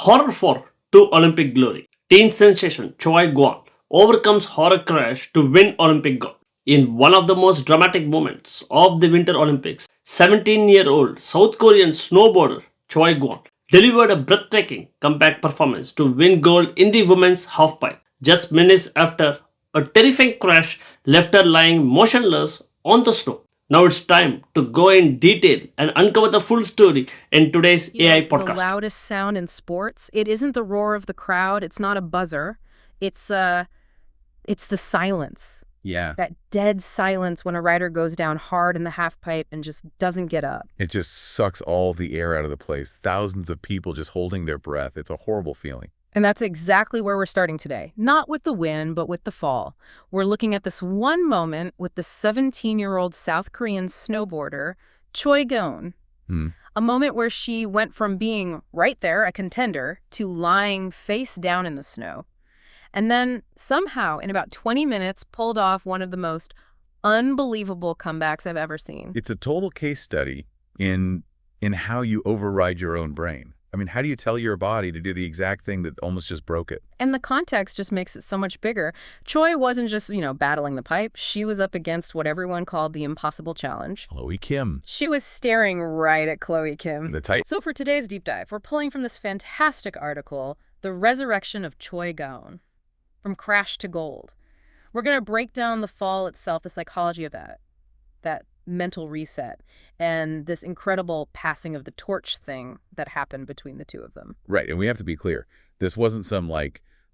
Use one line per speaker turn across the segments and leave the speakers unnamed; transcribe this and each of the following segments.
Horror for to Olympic glory. Teen sensation Choi Gaon overcomes horror crash to win Olympic gold. In one of the most dramatic moments of the Winter Olympics, 17-year-old South Korean snowboarder Choi Gaon delivered a breathtaking comeback performance to win gold in the women's halfpipe. Just minutes after a terrifying crash left her lying motionless on the snow. Now it's time to go in detail and uncover the full story in today's AI
The
podcast.
loudest sound in sports, it isn't the roar of the crowd, it's not a buzzer. It's the silence.
Yeah,
That dead silence when a rider goes down hard in the half pipe and just doesn't get up.
it just sucks all the air out of the place. Thousands of people just holding their breath. It's a horrible feeling.
And that's exactly where we're starting today. Not with the win, but with the fall. We're looking at this one moment with the 17-year-old South Korean snowboarder, Choi Gaon.
Hmm.
A moment where she went from being right there, a contender, to lying face down in the snow. And then somehow, in about 20 minutes, pulled off one of the most unbelievable comebacks I've ever seen.
It's a total case study in how you override your own brain. I mean, how do you tell your body to do the exact thing that almost just broke it?
And the context just makes it so much bigger. Choi wasn't just, battling the pipe. She was up against what everyone called the impossible challenge.
Chloe Kim.
She was staring right at Chloe Kim.
The tight.
So for today's deep dive, we're pulling from this fantastic article, The Resurrection of Choi Gaon, From Crash to Gold. We're going to break down the fall itself, the psychology of that mental reset, and this incredible passing of the torch thing that happened between the two of them.
Right, and we have to be clear. This wasn't some,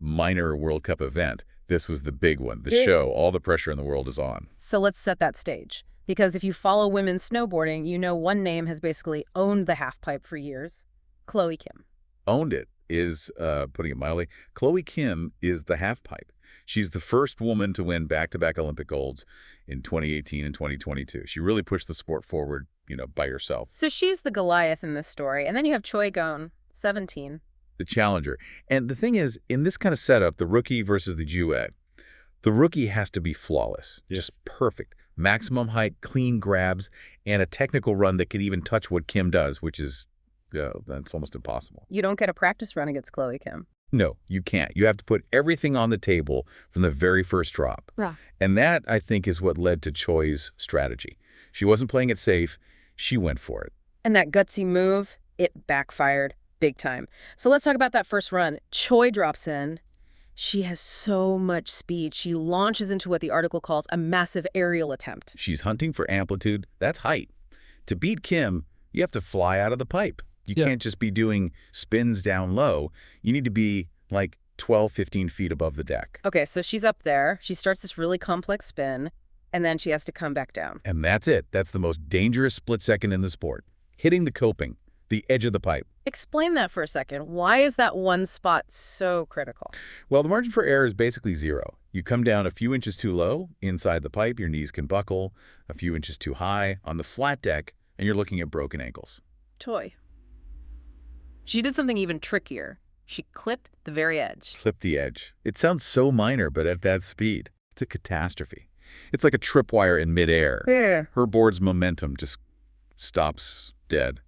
minor World Cup event. This was the big one, the show. All the pressure in the world is on.
So let's set that stage. Because if you follow women's snowboarding, you know one name has basically owned the halfpipe for years. Chloe Kim.
Owned it is, putting it mildly, Chloe Kim is the halfpipe. She's the first woman to win back-to-back Olympic golds in 2018 and 2022. She really pushed the sport forward, by herself.
So she's the Goliath in this story. And then you have Choi Gaon, 17.
The challenger. And the thing is, in this kind of setup, the rookie versus the duet, the rookie has to be flawless, just perfect. Maximum height, clean grabs, and a technical run that could even touch what Kim does, which is, that's almost impossible.
You don't get a practice run against Chloe Kim.
No, you can't. You have to put everything on the table from the very first drop.
Yeah.
And that, I think, is what led to Choi's strategy. She wasn't playing it safe. She went for it.
And that gutsy move, it backfired big time. So let's talk about that first run. Choi drops in. She has so much speed. She launches into what the article calls a massive aerial attempt.
She's hunting for amplitude. That's height. To beat Kim, you have to fly out of the pipe. You can't just be doing spins down low. You need to be 12, 15 feet above the deck.
Okay, so she's up there. She starts this really complex spin, and then she has to come back down.
And that's it. That's the most dangerous split second in the sport. Hitting the coping, the edge of the pipe.
Explain that for a second. Why is that one spot so critical?
Well, the margin for error is basically zero. You come down a few inches too low inside the pipe, your knees can buckle. A few inches too high on the flat deck, and you're looking at broken ankles.
Choi. She did something even trickier. She clipped the very edge.
Clip the edge. It sounds so minor, but at that speed, it's a catastrophe. It's like a tripwire in midair.
Yeah.
Her board's momentum just stops dead.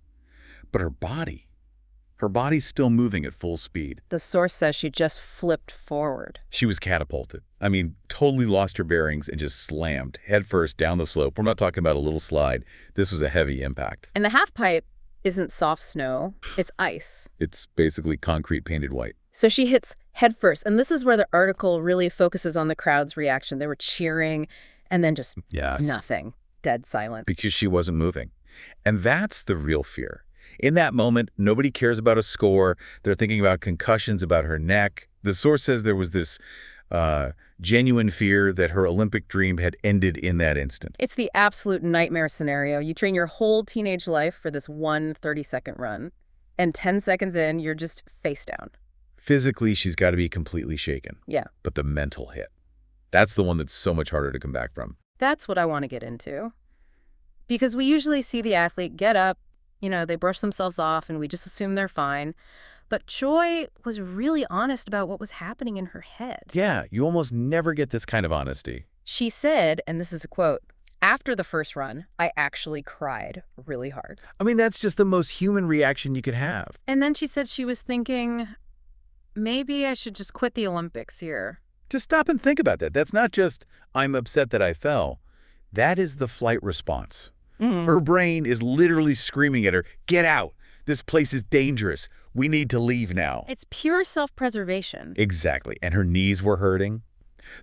But her body's still moving at full speed.
The source says she just flipped forward.
She was catapulted. I mean, totally lost her bearings and just slammed headfirst down the slope. We're not talking about a little slide. This was a heavy impact.
And the half pipe isn't soft snow, it's ice.
It's basically concrete painted white.
So she hits headfirst, and this is where the article really focuses on the crowd's reaction. They were cheering, and then just nothing. Dead silence.
Because she wasn't moving. And that's the real fear. In that moment, nobody cares about a score. They're thinking about concussions, about her neck. The source says there was this genuine fear that her Olympic dream had ended in that instant.
It's the absolute nightmare scenario. You train your whole teenage life for this one 30-second run, and 10 seconds in, you're just face down.
Physically, she's got to be completely shaken.
Yeah.
But the mental hit, that's the one that's so much harder to come back from.
That's what I want to get into. Because we usually see the athlete get up, they brush themselves off, and we just assume they're fine. But Choi was really honest about what was happening in her head.
Yeah, you almost never get this kind of honesty.
She said, and this is a quote, After the first run, I actually cried really hard.
I mean, that's just the most human reaction you could have.
And then she said she was thinking, maybe I should just quit the Olympics here.
Just stop and think about that. That's not just, I'm upset that I fell. That is the flight response. Her brain is literally screaming at her, get out. This place is dangerous. We need to leave now.
It's pure self-preservation.
Exactly. And her knees were hurting.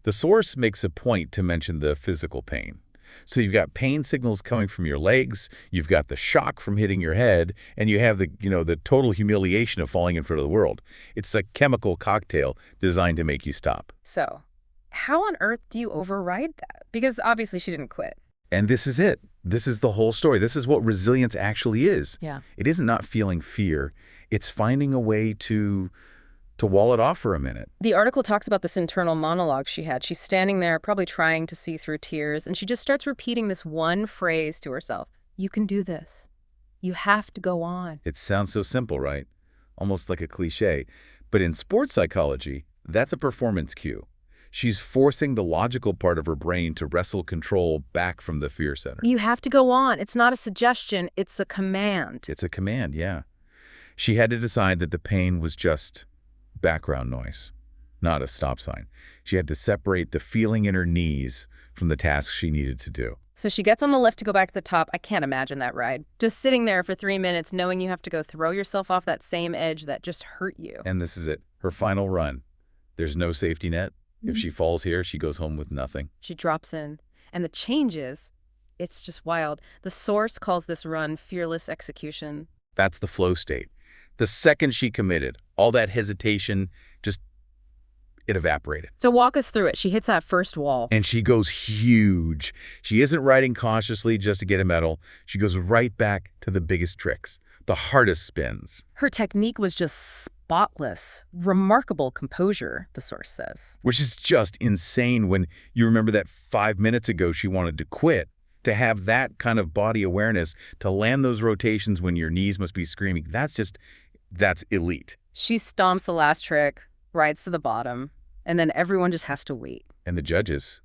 The source makes a point to mention the physical pain. So you've got pain signals coming from your legs, you've got the shock from hitting your head, and you have the total humiliation of falling in front of the world. It's a chemical cocktail designed to make you stop.
So, how on earth do you override that? Because obviously she didn't quit.
And this is it. This is the whole story. This is what resilience actually is.
Yeah.
It isn't not feeling fear. It's finding a way to wall it off for a minute.
The article talks about this internal monologue she had. She's standing there, probably trying to see through tears, and she just starts repeating this one phrase to herself. You can do this. You have to go on.
It sounds so simple, right? Almost like a cliche. But in sports psychology, that's a performance cue. She's forcing the logical part of her brain to wrestle control back from the fear center.
You have to go on. It's not a suggestion. It's a command.
It's a command, yeah. She had to decide that the pain was just background noise, not a stop sign. She had to separate the feeling in her knees from the task she needed to do.
So she gets on the lift to go back to the top. I can't imagine that ride. Just sitting there for 3 minutes knowing you have to go throw yourself off that same edge that just hurt you.
And this is it, her final run. There's no safety net. If she falls here, she goes home with nothing.
She drops in. And the changes, it's just wild. The source calls this run fearless execution.
That's the flow state. The second she committed, all that hesitation, it evaporated.
So walk us through it. She hits that first wall.
And she goes huge. She isn't riding cautiously just to get a medal. She goes right back to the biggest tricks, the hardest spins.
Her technique was just spotless. Remarkable composure, the source says.
Which is just insane when you remember that 5 minutes ago she wanted to quit. To have that kind of body awareness, to land those rotations when your knees must be screaming, that's elite.
She stomps the last trick, rides to the bottom, and then everyone just has to wait.
And the judges,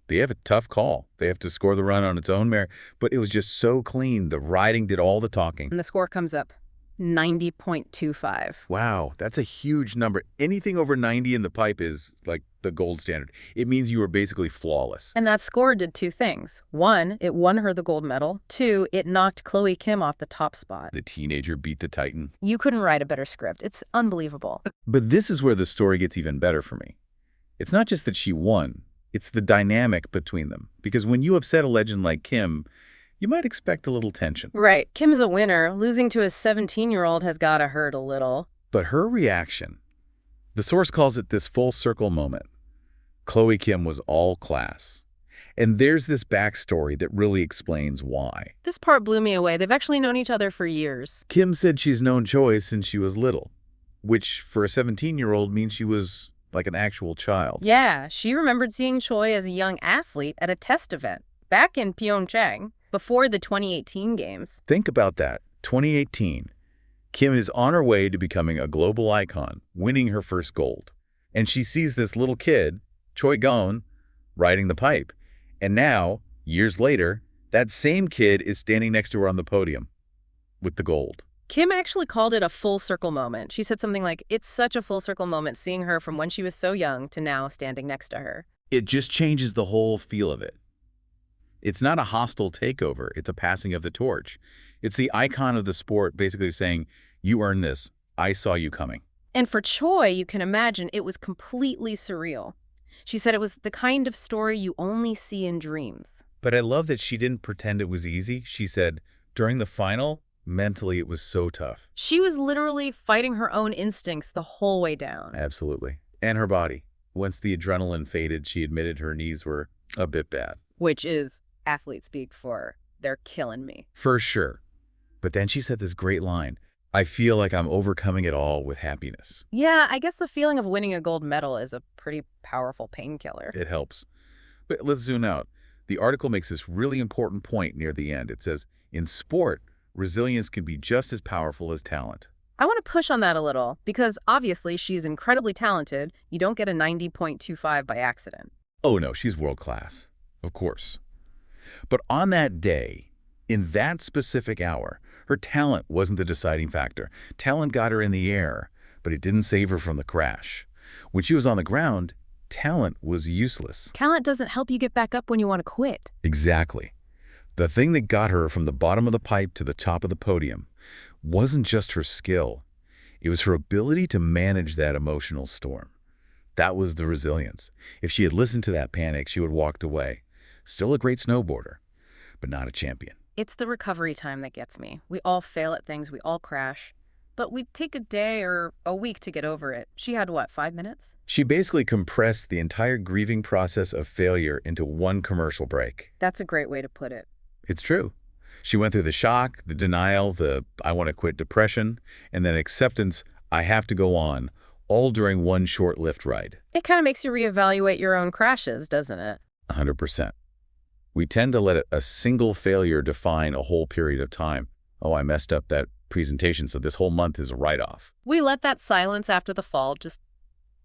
they have a tough call. They have to score the run on its own merit, but it was just so clean. The riding did all the talking.
And the score comes up, 90.25.
Wow, that's a huge number. Anything over 90 in the pipe is like the gold standard. It means you were basically flawless.
And that score did 2 things. 1, it won her the gold medal. 2, it knocked Chloe Kim off the top spot.
The teenager beat the Titan.
You couldn't write a better script. It's unbelievable.
But this is where the story gets even better for me. It's not just that she won. It's the dynamic between them. Because when you upset a legend like Kim, you might expect a little tension.
Right. Kim's a winner. Losing to a 17-year-old has gotta hurt a little.
But her reaction, the source calls it this full circle moment. Chloe Kim was all class. And there's this backstory that really explains why.
This part blew me away. They've actually known each other for years.
Kim said she's known Choi since she was little, which for a 17-year-old means she was like an actual child.
Yeah, she remembered seeing Choi as a young athlete at a test event back in Pyeongchang before the 2018 games.
Think about that. 2018. Kim is on her way to becoming a global icon, winning her first gold. And she sees this little kid, Choi Gaon, riding the pipe. And now, years later, that same kid is standing next to her on the podium with the gold.
Kim actually called it a full circle moment. She said something like, it's such a full circle moment seeing her from when she was so young to now standing next to her.
It just changes the whole feel of it. It's not a hostile takeover. It's a passing of the torch. It's the icon of the sport basically saying, you earned this. I saw you coming.
And for Choi, you can imagine it was completely surreal. She said it was the kind of story you only see in dreams.
But I love that she didn't pretend it was easy. She said, during the final, mentally it was so tough.
She was literally fighting her own instincts the whole way down.
Absolutely. And her body. Once the adrenaline faded, she admitted her knees were a bit bad.
Which is athlete speak for, they're killing me.
For sure. But then she said this great line, I feel like I'm overcoming it all with happiness.
Yeah, I guess the feeling of winning a gold medal is a pretty powerful painkiller.
It helps. But let's zoom out. The article makes this really important point near the end. It says, in sport, resilience can be just as powerful as talent.
I want to push on that a little, because obviously she's incredibly talented. You don't get a 90.25 by accident.
Oh no, she's world class. Of course. But on that day, in that specific hour, her talent wasn't the deciding factor. Talent got her in the air, but it didn't save her from the crash. When she was on the ground, talent was useless.
Talent doesn't help you get back up when you want to quit.
Exactly. The thing that got her from the bottom of the pipe to the top of the podium wasn't just her skill. It was her ability to manage that emotional storm. That was the resilience. If she had listened to that panic, she would have walked away. Still a great snowboarder, but not a champion.
It's the recovery time that gets me. We all fail at things, we all crash. But we take a day or a week to get over it. She had, what, 5 minutes?
She basically compressed the entire grieving process of failure into one commercial break.
That's a great way to put it.
It's true. She went through the shock, the denial, the I want to quit depression, and then acceptance, I have to go on, all during one short lift ride.
It kind of makes you reevaluate your own crashes, doesn't it?
100%. We tend to let a single failure define a whole period of time. Oh, I messed up that presentation, so this whole month is a write-off.
We let that silence after the fall just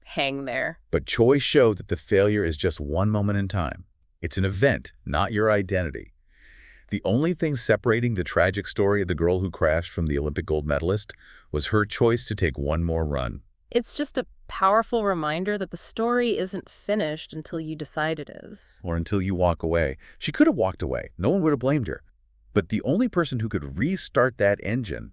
hang there.
But Choi showed that the failure is just one moment in time. It's an event, not your identity. The only thing separating the tragic story of the girl who crashed from the Olympic gold medalist was her choice to take one more run.
It's just a powerful reminder that the story isn't finished until you decide it is.
Or until you walk away. She could have walked away. No one would have blamed her. But the only person who could restart that engine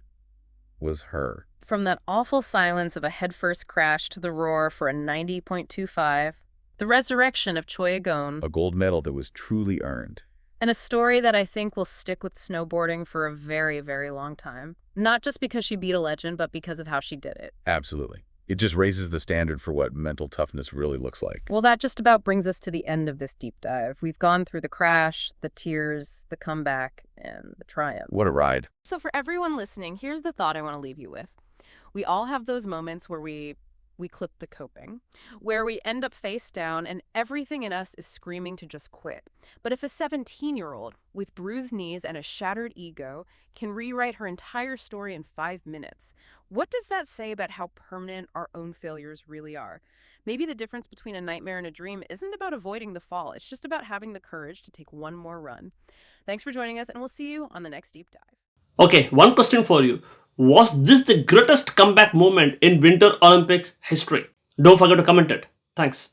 was her.
From that awful silence of a headfirst crash to the roar for a 90.25, the resurrection of Choi Gaon,
A gold medal that was truly earned.
and a story that I think will stick with snowboarding for a very, very long time. Not just because she beat a legend, but because of how she did it.
Absolutely. It just raises the standard for what mental toughness really looks like.
Well, that just about brings us to the end of this deep dive. We've gone through the crash, the tears, the comeback, and the triumph.
What a ride.
So for everyone listening, here's the thought I want to leave you with. We all have those moments where we clip the coping, where we end up face down and everything in us is screaming to just quit. But if a 17-year-old with bruised knees and a shattered ego can rewrite her entire story in 5 minutes, what does that say about how permanent our own failures really are? Maybe the difference between a nightmare and a dream isn't about avoiding the fall. It's just about having the courage to take one more run. Thanks for joining us, and we'll see you on the next deep dive.
Okay, one question for you. Was this the greatest comeback moment in Winter Olympics history? Don't forget to comment it. Thanks.